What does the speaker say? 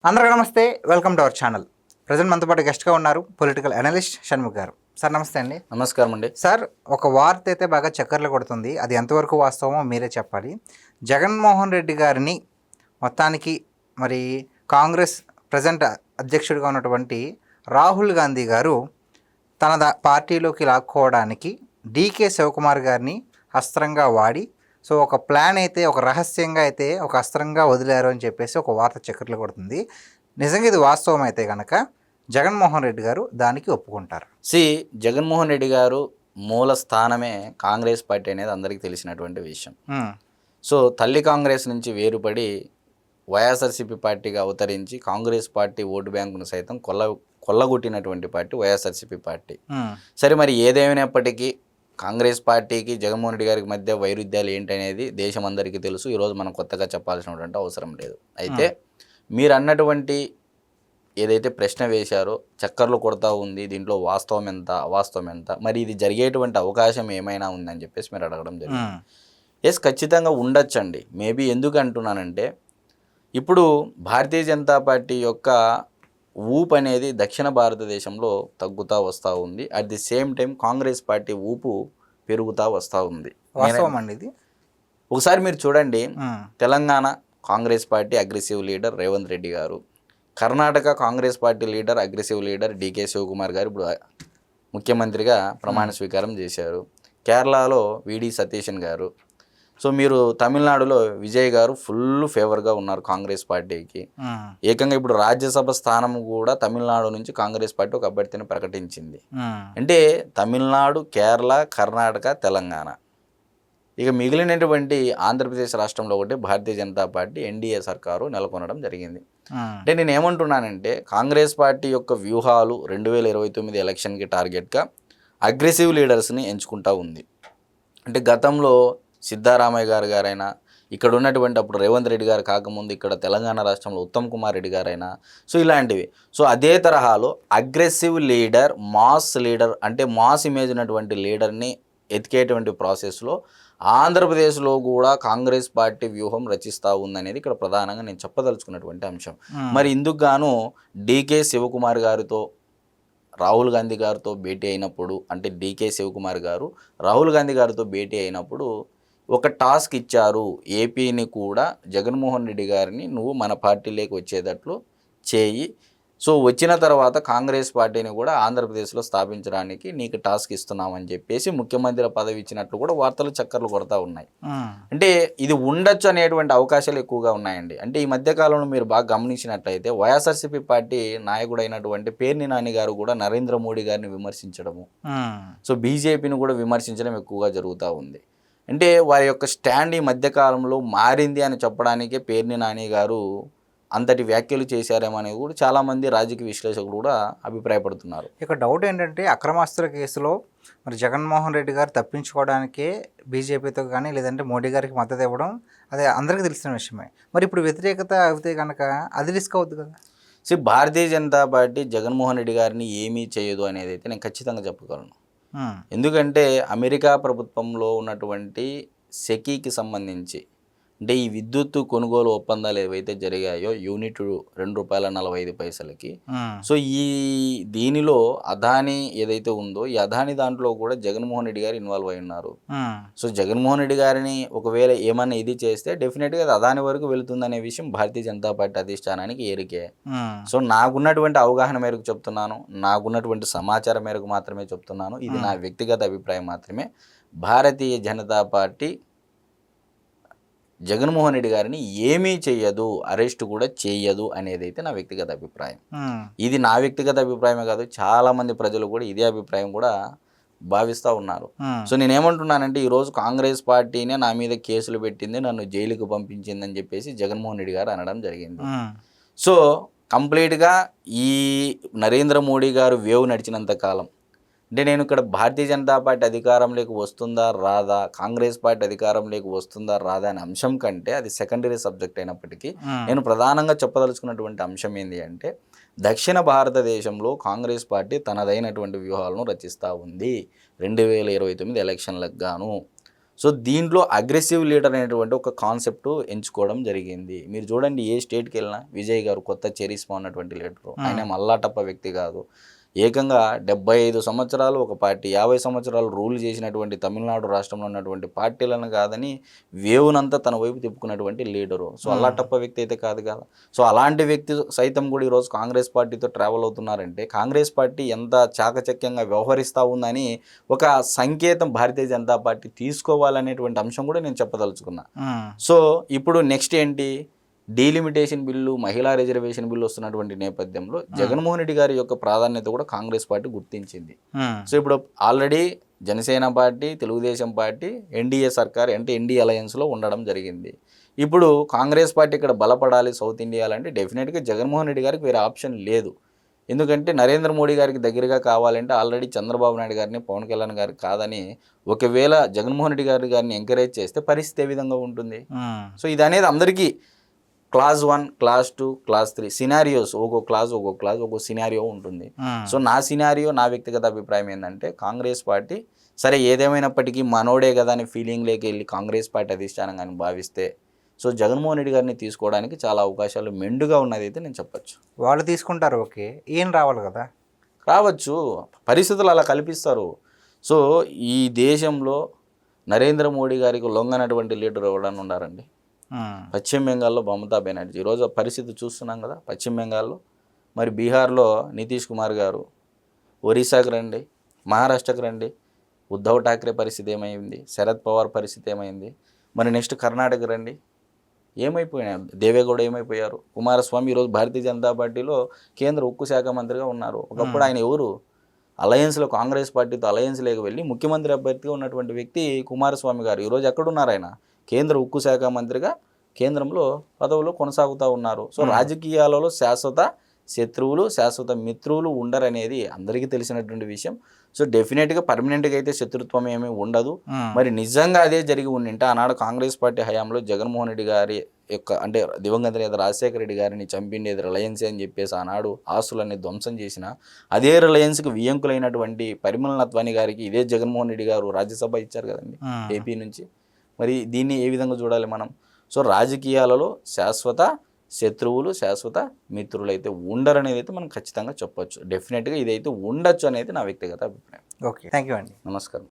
అందరికీ నమస్తే. Welcome to our channel. Present మనతో పాటు గెస్ట్గా ఉన్నారు పొలిటికల్ అనలిస్ట్ షణ్ముఖ్ గారు. సార్ నమస్తే అండి. నమస్కారం అండి. సార్, ఒక వార్త అయితే బాగా చక్కర్లు కొడుతుంది. అది ఎంతవరకు వాస్తవమో మీరే చెప్పాలి. జగన్మోహన్ రెడ్డి గారిని మొత్తానికి మరి కాంగ్రెస్ ప్రజెంట్ అధ్యక్షుడిగా ఉన్నటువంటి రాహుల్ గాంధీ గారు తన పార్టీలోకి లాక్కోవడానికి డీకే శివకుమార్ గారిని అస్త్రంగా వాడి ఒక ప్లాన్ అయితే ఒక రహస్యంగా అయితే ఒక అస్త్రంగా వదిలారు అని చెప్పేసి ఒక వార్త చక్కర్లు కొడుతుంది. నిజంగా ఇది వాస్తవం అయితే కనుక జగన్మోహన్ రెడ్డి గారు దానికి ఒప్పుకుంటారు. జగన్మోహన్ రెడ్డి గారు మూల స్థానమే కాంగ్రెస్ పార్టీ అనేది అందరికీ తెలిసినటువంటి విషయం. తల్లి కాంగ్రెస్ నుంచి వేరుపడి వైఎస్ఆర్సీపీ పార్టీగా అవతరించి కాంగ్రెస్ పార్టీ ఓటు బ్యాంకును సైతం కొల్లగొట్టినటువంటి పార్టీ వైఎస్ఆర్సీపీ పార్టీ. సరే, మరి ఏదేమైనప్పటికీ కాంగ్రెస్ పార్టీకి జగన్మోహన్ రెడ్డి గారికి మధ్య వైరుధ్యాలు ఏంటనేది దేశం అందరికీ తెలుసు. ఈరోజు మనం కొత్తగా చెప్పాల్సినటువంటి అవసరం లేదు. అయితే మీరు అన్నటువంటి ఏదైతే ప్రశ్న వేశారో చక్కర్లు కొడతా ఉంది, దీంట్లో వాస్తవం ఎంత అవాస్తవం ఎంత, మరి ఇది జరిగేటువంటి అవకాశం ఏమైనా ఉందని చెప్పేసి మీరు అడగడం జరిగింది. ఎస్, ఖచ్చితంగా ఉండొచ్చండి. మేబీ ఎందుకు అంటున్నానంటే, ఇప్పుడు భారతీయ జనతా పార్టీ యొక్క ఊపు అనేది దక్షిణ భారతదేశంలో తగ్గుతూ వస్తూ ఉంది. At the same time Congress party ఊపు పెరుగుతూ వస్తూ ఉంది. ఒకసారి మీరు చూడండి, Telangana Congress party aggressive leader Revanth Reddy గారు, Karnataka Congress party leader aggressive leader DK Shivakumar గారు ఇప్పుడు ముఖ్యమంత్రిగా ప్రమాణ స్వీకారం చేశారు. కేరళలో విడి సతీశన్ గారు. మీరు తమిళనాడులో విజయ్ గారు ఫుల్ ఫేవర్గా ఉన్నారు కాంగ్రెస్ పార్టీకి. ఏకంగా ఇప్పుడు రాజ్యసభ స్థానం కూడా తమిళనాడు నుంచి కాంగ్రెస్ పార్టీ ఒక అభ్యర్థిని ప్రకటించింది. అంటే తమిళనాడు, కేరళ, కర్ణాటక, తెలంగాణ, ఇక మిగిలినటువంటి ఆంధ్రప్రదేశ్ రాష్ట్రంలో ఒకటి భారతీయ జనతా పార్టీ ఎన్డీఏ సర్కారు నెలకొనడం జరిగింది. అంటే నేను ఏమంటున్నానంటే, కాంగ్రెస్ పార్టీ యొక్క వ్యూహాలు 2029 ఎలక్షన్కి టార్గెట్గా అగ్రెసివ్ లీడర్స్ని ఎంచుకుంటూ ఉంది. అంటే గతంలో సిద్ధారామయ్య గారైనా, ఇక్కడ ఉన్నటువంటి అప్పుడు రేవంత్ రెడ్డి గారు కాకముందు ఇక్కడ తెలంగాణ రాష్ట్రంలో ఉత్తమ్ కుమార్ రెడ్డి గారైనా, ఇలాంటివి. అదే తరహాలో అగ్రెసివ్ లీడర్, మాస్ లీడర్, అంటే మాస్ ఇమేజ్ ఉన్నటువంటి లీడర్ని ఎతికేటువంటి ప్రాసెస్లో ఆంధ్రప్రదేశ్లో కూడా కాంగ్రెస్ పార్టీ వ్యూహం రచిస్తూ ఉందనేది ఇక్కడ ప్రధానంగా నేను చెప్పదలుచుకున్నటువంటి అంశం. మరి ఇందుకు గాను డీకే శివకుమార్ గారితో రాహుల్ గాంధీ గారితో భేటీ అయినప్పుడు, అంటే డీకే శివకుమార్ గారు రాహుల్ గాంధీ గారితో భేటీ అయినప్పుడు ఒక టాస్క్ ఇచ్చారు. ఏపీని కూడా జగన్మోహన్ రెడ్డి గారిని నువ్వు మన పార్టీలోకి వచ్చేటట్లు చేయి, వచ్చిన తర్వాత కాంగ్రెస్ పార్టీని కూడా ఆంధ్రప్రదేశ్లో స్థాపించడానికి నీకు టాస్క్ ఇస్తున్నామని చెప్పేసి ముఖ్యమంత్రి పదవి ఇచ్చినట్లు కూడా వార్తలు చక్కర్లు కొడతా ఉన్నాయి. అంటే ఇది ఉండొచ్చు అనేటువంటి అవకాశాలు ఎక్కువగా ఉన్నాయండి. అంటే ఈ మధ్యకాలంలో మీరు బాగా గమనించినట్లయితే వైఎస్ఆర్సీపీ పార్టీ నాయకుడు అయినటువంటి పేర్ని నాని గారు కూడా నరేంద్ర మోడీ గారిని విమర్శించడము, బీజేపీని కూడా విమర్శించడం ఎక్కువగా జరుగుతూ ఉంది. అంటే వారి యొక్క స్టాండ్ ఈ మధ్యకాలంలో మారింది అని చెప్పడానికే పేర్ని నాని గారు అంతటి వ్యాఖ్యలు చేశారేమో అనేది కూడా చాలామంది రాజకీయ విశ్లేషకులు కూడా అభిప్రాయపడుతున్నారు. ఇక డౌట్ ఏంటంటే, అక్రమాస్తుల కేసులో మరి జగన్మోహన్ రెడ్డి గారు తప్పించుకోవడానికే బీజేపీతో కానీ లేదంటే మోడీ గారికి మద్దతు ఇవ్వడం అదే అందరికీ తెలిసిన విషయమే. మరి ఇప్పుడు వ్యతిరేకత అయితే కనుక అది రిస్క్ అవుద్ది కదా. భారతీయ జనతా పార్టీ జగన్మోహన్ రెడ్డి గారిని ఏమీ చేయదు అనేది అయితే నేను ఖచ్చితంగా చెప్పగలను. ఎందుకంటే అమెరికా ప్రభుత్వంలో ఉన్నటువంటి సెకీకి సంబంధించి, అంటే ఈ విద్యుత్ కొనుగోలు ఒప్పందాలు ఏవైతే జరిగాయో యూనిట్ ₹2.45కి, ఈ దీనిలో అదానీ ఏదైతే ఉందో ఈ అదానీ దాంట్లో కూడా జగన్మోహన్ రెడ్డి గారు ఇన్వాల్వ్ అయి ఉన్నారు. జగన్మోహన్ రెడ్డి గారిని ఒకవేళ ఏమన్నా ఇది చేస్తే డెఫినెట్గా అది అదానీ వరకు వెళుతుందనే విషయం భారతీయ జనతా పార్టీ అధిష్టానానికి ఎరికే. నాకున్నటువంటి అవగాహన మేరకు చెప్తున్నాను, నాకున్నటువంటి సమాచారం మేరకు మాత్రమే చెప్తున్నాను. ఇది నా వ్యక్తిగత అభిప్రాయం మాత్రమే. భారతీయ జనతా పార్టీ జగన్మోహన్ రెడ్డి గారిని ఏమీ చెయ్యదు, అరెస్ట్ కూడా చేయదు అనేది అయితే నా వ్యక్తిగత అభిప్రాయం. ఇది నా వ్యక్తిగత అభిప్రాయమే కాదు, చాలా మంది ప్రజలు కూడా ఇదే అభిప్రాయం కూడా భావిస్తూ ఉన్నారు. నేనేమంటున్నానంటే, ఈరోజు కాంగ్రెస్ పార్టీనే నా మీద కేసులు పెట్టింది, నన్ను జైలుకు పంపించిందని చెప్పేసి జగన్మోహన్ రెడ్డి గారు అనడం జరిగింది. కంప్లీట్గా ఈ నరేంద్ర మోడీ గారు వేవ్ నడిచినంత కాలం, అంటే నేను ఇక్కడ భారతీయ జనతా పార్టీ అధికారంలోకి వస్తుందా రాదా, కాంగ్రెస్ పార్టీ అధికారంలోకి వస్తుందా రాదా అనే అంశం కంటే అది సెకండరీ సబ్జెక్ట్ అయినప్పటికీ నేను ప్రధానంగా చెప్పదలుచుకున్నటువంటి అంశం ఏంటి అంటే, దక్షిణ భారతదేశంలో కాంగ్రెస్ పార్టీ తనదైనటువంటి వ్యూహాలను రచిస్తూ ఉంది 2029 ఎలక్షన్లకు గాను. సో దీంట్లో అగ్రెసివ్ లీడర్ అనేటువంటి ఒక కాన్సెప్ట్ ఎంచుకోవడం జరిగింది. మీరు చూడండి, ఏ స్టేట్కి వెళ్ళినా విజయ్ గారు కొత్త చరిస్మా ఉన్నటువంటి లీడరు. ఆయన మల్లాటప్ప వ్యక్తి కాదు. ఏకంగా 75 సంవత్సరాలు ఒక పార్టీ, 50 సంవత్సరాలు రూల్ చేసినటువంటి తమిళనాడు రాష్ట్రంలో ఉన్నటువంటి పార్టీలను కాదని వేవునంతా తన వైపు తిప్పుకున్నటువంటి లీడరు. సో అల్లాటప్ప వ్యక్తి అయితే కాదు కదా. సో అలాంటి వ్యక్తి సైతం కూడా ఈరోజు కాంగ్రెస్ పార్టీతో ట్రావెల్ అవుతున్నారంటే కాంగ్రెస్ పార్టీ ఎంత చాకచక్యంగా వ్యవహరిస్తూ ఉందని ఒక సంకేతం భారతీయ జనతా పార్టీ తీసుకోవాలనేటువంటి అంశం కూడా నేను చెప్పదలుచుకున్నా. సో ఇప్పుడు నెక్స్ట్ ఏంటి, డీలిమిటేషన్ బిల్లు, మహిళా రిజర్వేషన్ బిల్లు వస్తున్నటువంటి నేపథ్యంలో జగన్మోహన్ రెడ్డి గారి యొక్క ప్రాధాన్యత కూడా కాంగ్రెస్ పార్టీ గుర్తించింది. సో ఇప్పుడు already Janasena party, Telugu Desam party NDA సర్కార్ అంటే ఎన్డీఏ అలయన్స్లో ఉండడం జరిగింది. ఇప్పుడు కాంగ్రెస్ పార్టీ ఇక్కడ బలపడాలి సౌత్ ఇండియాలో అంటే డెఫినెట్గా జగన్మోహన్ రెడ్డి గారికి వేరే ఆప్షన్ లేదు. ఎందుకంటే నరేంద్ర మోడీ గారికి దగ్గరగా కావాలంటే ఆల్రెడీ చంద్రబాబు నాయుడు గారిని, పవన్ కళ్యాణ్ గారు కాదని ఒకవేళ జగన్మోహన్ రెడ్డి గారిని ఎంకరేజ్ చేస్తే పరిస్థితి ఏ విధంగా ఉంటుంది. సో ఇది అనేది అందరికీ క్లాస్ 1, క్లాస్ 2, క్లాస్ 3 సినారియోస్, ఒక్కో క్లాస్ ఒక్కో సినారియో ఉంటుంది. సో నా సినారియో, నా వ్యక్తిగత అభిప్రాయం ఏంటంటే కాంగ్రెస్ పార్టీ సరే ఏదేమైనప్పటికీ మనోడే కదా అని ఫీలింగ్లోకి వెళ్ళి కాంగ్రెస్ పార్టీ అధిష్టానంగా భావిస్తే సో జగన్మోహన్ రెడ్డి గారిని తీసుకోవడానికి చాలా అవకాశాలు మెండుగా ఉన్నది అయితే నేను చెప్పచ్చు. వాళ్ళు తీసుకుంటారు, ఓకే, ఈయన రావాలి కదా. రావచ్చు, పరిస్థితులు అలా కల్పిస్తారు. సో ఈ దేశంలో నరేంద్ర మోడీ గారికి లొంగనటువంటి లీడర్ ఎవడన్నా ఉన్నారండి? పశ్చిమ బెంగాల్లో మమతా బెనర్జీ. ఈరోజు పరిస్థితి చూస్తున్నాం కదా పశ్చిమ బెంగాల్లో. మరి బీహార్లో నితీష్ కుమార్ గారు, ఒరిస్సాకి రండి, మహారాష్ట్రకి రండి, ఉద్ధవ్ ఠాక్రే పరిస్థితి ఏమైంది, శరద్ పవార్ పరిస్థితి ఏమైంది, మరి నెక్స్ట్ కర్ణాటక రండి, ఏమైపోయినారు, దేవేగౌడ ఏమైపోయారు, కుమారస్వామి ఈరోజు భారతీయ జనతా పార్టీలో కేంద్ర ఉక్కు శాఖ మంత్రిగా ఉన్నారు. ఒకప్పుడు ఆయన ఎవరు, అలయన్స్లో కాంగ్రెస్ పార్టీతో అలయన్స్లోకి వెళ్ళి ముఖ్యమంత్రి అభ్యర్థిగా ఉన్నటువంటి వ్యక్తి కుమారస్వామి గారు. ఈరోజు ఎక్కడున్నారు ఆయన? కేంద్ర ఉక్కు శాఖ మంత్రిగా కేంద్రంలో పదవులో కొనసాగుతూ ఉన్నారు. సో రాజకీయాలలో శాశ్వత శత్రువులు, శాశ్వత మిత్రువులు ఉండరనేది అందరికీ తెలిసినటువంటి విషయం. సో డెఫినెట్గా పర్మనెంట్గా అయితే శత్రుత్వం ఏమీ ఉండదు. మరి నిజంగా అదే జరిగి ఉండింటే ఆనాడు కాంగ్రెస్ పార్టీ హయాంలో జగన్మోహన్ రెడ్డి గారి యొక్క అంటే దివంగత నేత రాజశేఖర రెడ్డి గారిని చంపిండేది రిలయన్స్ అని చెప్పేసి ఆనాడు ఆస్తులన్నీ ధ్వంసం చేసిన అదే రిలయన్స్కి వియ్యంకులైనటువంటి పరిమళ నత్వాని గారికి ఇదే జగన్మోహన్ రెడ్డి గారు రాజ్యసభ ఇచ్చారు కదండి ఏపీ నుంచి. మరి దీన్ని ఏ విధంగా చూడాలి మనం? సో రాజకీయాలలో శాశ్వత శత్రువులు, శాశ్వత మిత్రులు అయితే ఉండరనేది అయితే మనం ఖచ్చితంగా చెప్పొచ్చు. డెఫినెట్గా ఇదైతే ఉండొచ్చు అనేది నా వ్యక్తిగత అభిప్రాయం. ఓకే, థ్యాంక్ యూ అండి. నమస్కారం.